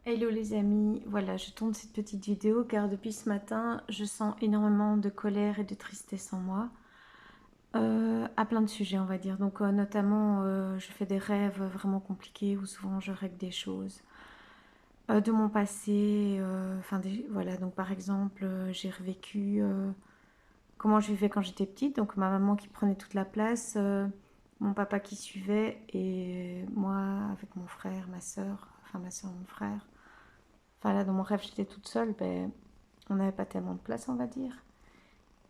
Hello les amis, voilà, je tourne cette petite vidéo car depuis ce matin, je sens énormément de colère et de tristesse en moi, à plein de sujets on va dire. Donc notamment, je fais des rêves vraiment compliqués où souvent je règle des choses de mon passé. Voilà, donc par exemple, j'ai revécu comment je vivais quand j'étais petite, donc ma maman qui prenait toute la place, mon papa qui suivait et moi avec mon frère, ma soeur, enfin ma soeur, mon frère. Enfin là, dans mon rêve, j'étais toute seule, ben, on n'avait pas tellement de place, on va dire.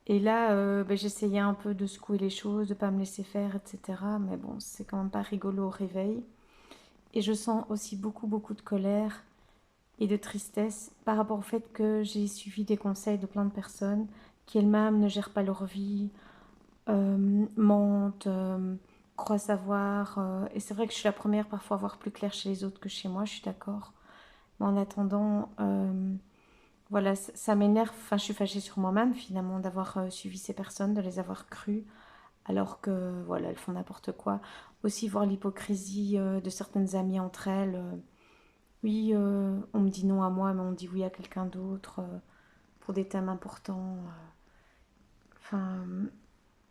Et là, ben, j'essayais un peu de secouer les choses, de pas me laisser faire, etc. Mais bon, c'est quand même pas rigolo au réveil. Et je sens aussi beaucoup, beaucoup de colère et de tristesse par rapport au fait que j'ai suivi des conseils de plein de personnes qui elles-mêmes ne gèrent pas leur vie, mentent, croient savoir. Et c'est vrai que je suis la première parfois à voir plus clair chez les autres que chez moi, je suis d'accord. Mais en attendant, voilà, ça m'énerve. Enfin, je suis fâchée sur moi-même finalement d'avoir suivi ces personnes, de les avoir crues, alors que voilà, elles font n'importe quoi. Aussi voir l'hypocrisie de certaines amies entre elles. Oui, on me dit non à moi, mais on dit oui à quelqu'un d'autre pour des thèmes importants. Enfin,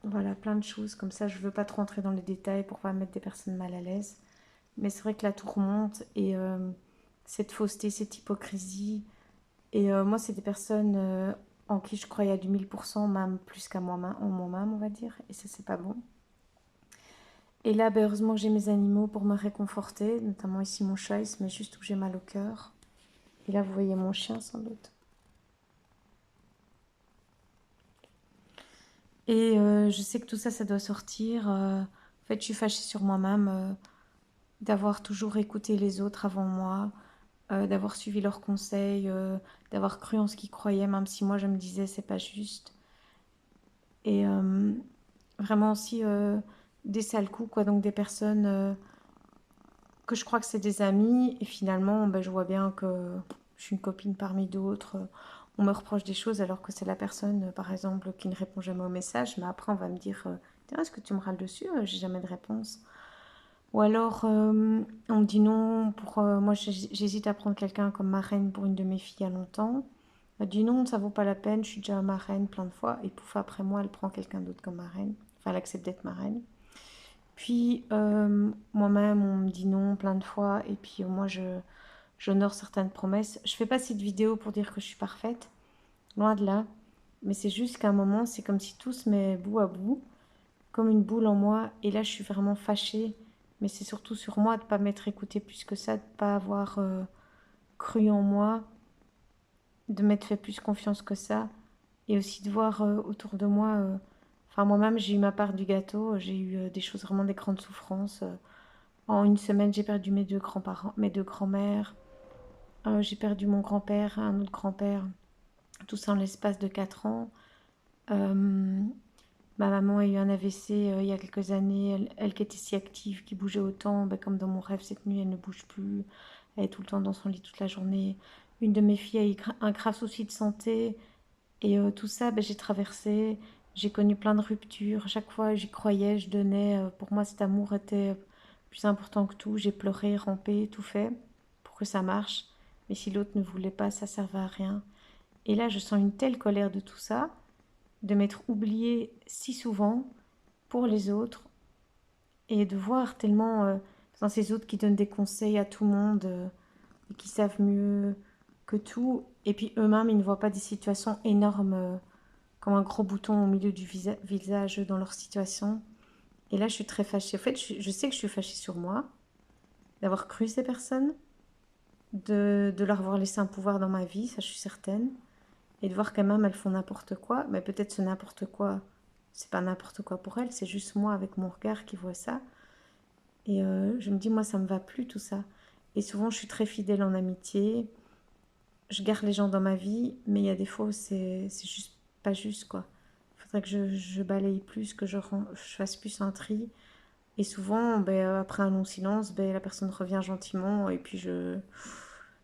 voilà, plein de choses comme ça. Je veux pas trop rentrer dans les détails pour pas mettre des personnes mal à l'aise. Mais c'est vrai que la tour monte et cette fausseté, cette hypocrisie. Et moi, c'est des personnes en qui je croyais à du 1000%, même plus qu'à moi-même, en moi-même, on va dire. Et ça, c'est pas bon. Et là, ben, heureusement que j'ai mes animaux pour me réconforter, notamment ici mon chat, il se met juste où j'ai mal au cœur. Et là, vous voyez mon chien sans doute. Et je sais que tout ça, ça doit sortir. En fait, je suis fâchée sur moi-même d'avoir toujours écouté les autres avant moi, d'avoir suivi leurs conseils, d'avoir cru en ce qu'ils croyaient, même si moi je me disais c'est pas juste. Et vraiment aussi des sales coups, quoi. Donc des personnes que je crois que c'est des amis, et finalement, ben, je vois bien que je suis une copine parmi d'autres. On me reproche des choses alors que c'est la personne, par exemple, qui ne répond jamais au message. Mais après, on va me dire, tiens, est-ce que tu me râles dessus? J'ai jamais de réponse. Ou alors, on me dit non, moi j'hésite à prendre quelqu'un comme marraine pour une de mes filles il y a longtemps. Elle dit non, ça vaut pas la peine, je suis déjà marraine plein de fois. Et pouf, après moi, elle prend quelqu'un d'autre comme marraine. Enfin, elle accepte d'être marraine. Puis, moi-même, on me dit non plein de fois. Et puis, moi, j'honore certaines promesses. Je fais pas cette vidéo pour dire que je suis parfaite, loin de là. Mais c'est juste qu'à un moment, c'est comme si tout se met bout à bout, comme une boule en moi. Et là, je suis vraiment fâchée. Mais c'est surtout sur moi de ne pas m'être écoutée plus que ça, de ne pas avoir cru en moi, de m'être fait plus confiance que ça. Et aussi de voir autour de moi. Enfin, moi-même, j'ai eu ma part du gâteau. J'ai eu des choses, vraiment des grandes souffrances. En une semaine, j'ai perdu mes deux grands-parents, mes deux grands-mères. J'ai perdu mon grand-père, un autre grand-père. Tout ça en l'espace de 4 ans. Euh, Ma maman a eu un AVC il y a quelques années. Elle qui était si active, qui bougeait autant, ben, comme dans mon rêve cette nuit, elle ne bouge plus. Elle est tout le temps dans son lit toute la journée. Une de mes filles a eu un grave souci de santé. Et tout ça, ben, j'ai traversé. J'ai connu plein de ruptures. Chaque fois, j'y croyais, je donnais. Pour moi, cet amour était plus important que tout. J'ai pleuré, rampé, tout fait pour que ça marche. Mais si l'autre ne voulait pas, ça servait à rien. Et là, je sens une telle colère de tout ça, de m'être oubliée si souvent pour les autres et de voir tellement dans ces autres qui donnent des conseils à tout le monde et qui savent mieux que tout. Et puis eux-mêmes, ils ne voient pas des situations énormes comme un gros bouton au milieu du visage dans leur situation. Et là, je suis très fâchée. En fait, je sais que je suis fâchée sur moi, d'avoir cru ces personnes, de leur avoir laissé un pouvoir dans ma vie, ça je suis certaine, et de voir quand même elles font n'importe quoi. Mais peut-être ce n'importe quoi, c'est pas n'importe quoi pour elles, c'est juste moi avec mon regard qui vois ça. Et je me dis, moi, ça me va plus tout ça. Et souvent, je suis très fidèle en amitié. Je garde les gens dans ma vie, mais il y a des fois où c'est juste pas juste, quoi. Il faudrait que je balaye plus, que je fasse plus un tri. Et souvent, ben, après un long silence, ben, la personne revient gentiment et puis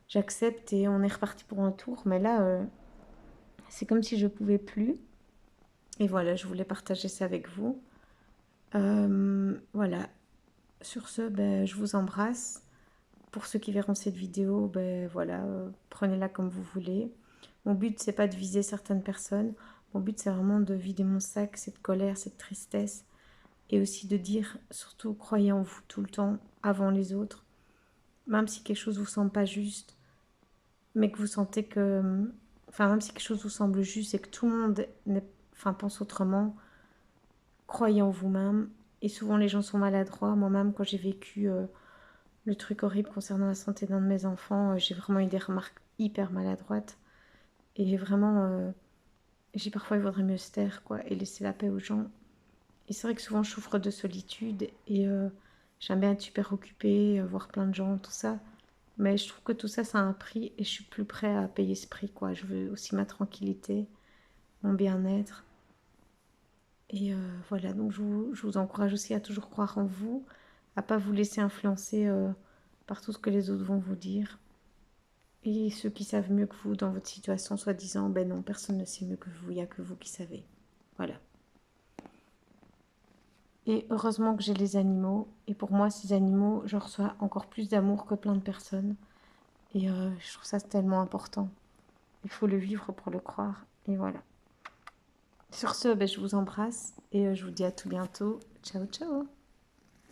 j'accepte et on est reparti pour un tour. Mais là, c'est comme si je pouvais plus. Et voilà, je voulais partager ça avec vous. Voilà. Sur ce, ben, je vous embrasse. pour ceux qui verront cette vidéo, ben voilà, prenez-la comme vous voulez. Mon but, c'est pas de viser certaines personnes. Mon but, c'est vraiment de vider mon sac, cette colère, cette tristesse. Et aussi de dire, surtout, croyez en vous tout le temps, avant les autres. Même si quelque chose vous semble pas juste, mais que vous sentez que... Enfin, même si quelque chose vous semble juste et que tout le monde pense autrement, croyez en vous-même. Et souvent, les gens sont maladroits. Moi-même, quand j'ai vécu le truc horrible concernant la santé d'un de mes enfants, j'ai vraiment eu des remarques hyper maladroites. Et vraiment, j'ai parfois, il vaudrait mieux se taire, quoi, et laisser la paix aux gens. Et c'est vrai que souvent, je souffre de solitude et j'aime bien être super occupée, voir plein de gens, tout ça. Mais je trouve que tout ça, ça a un prix et je suis plus prêt à payer ce prix, quoi. Je veux aussi ma tranquillité, mon bien-être. Et voilà, donc je vous encourage aussi à toujours croire en vous, à pas vous laisser influencer par tout ce que les autres vont vous dire. Et ceux qui savent mieux que vous dans votre situation, soi-disant, ben non, personne ne sait mieux que vous, il n'y a que vous qui savez. Voilà. Et heureusement que j'ai les animaux. Et pour moi, ces animaux, je reçois encore plus d'amour que plein de personnes. Et je trouve ça tellement important. Il faut le vivre pour le croire. Et voilà. Sur ce, ben, je vous embrasse et je vous dis à tout bientôt. Ciao, ciao.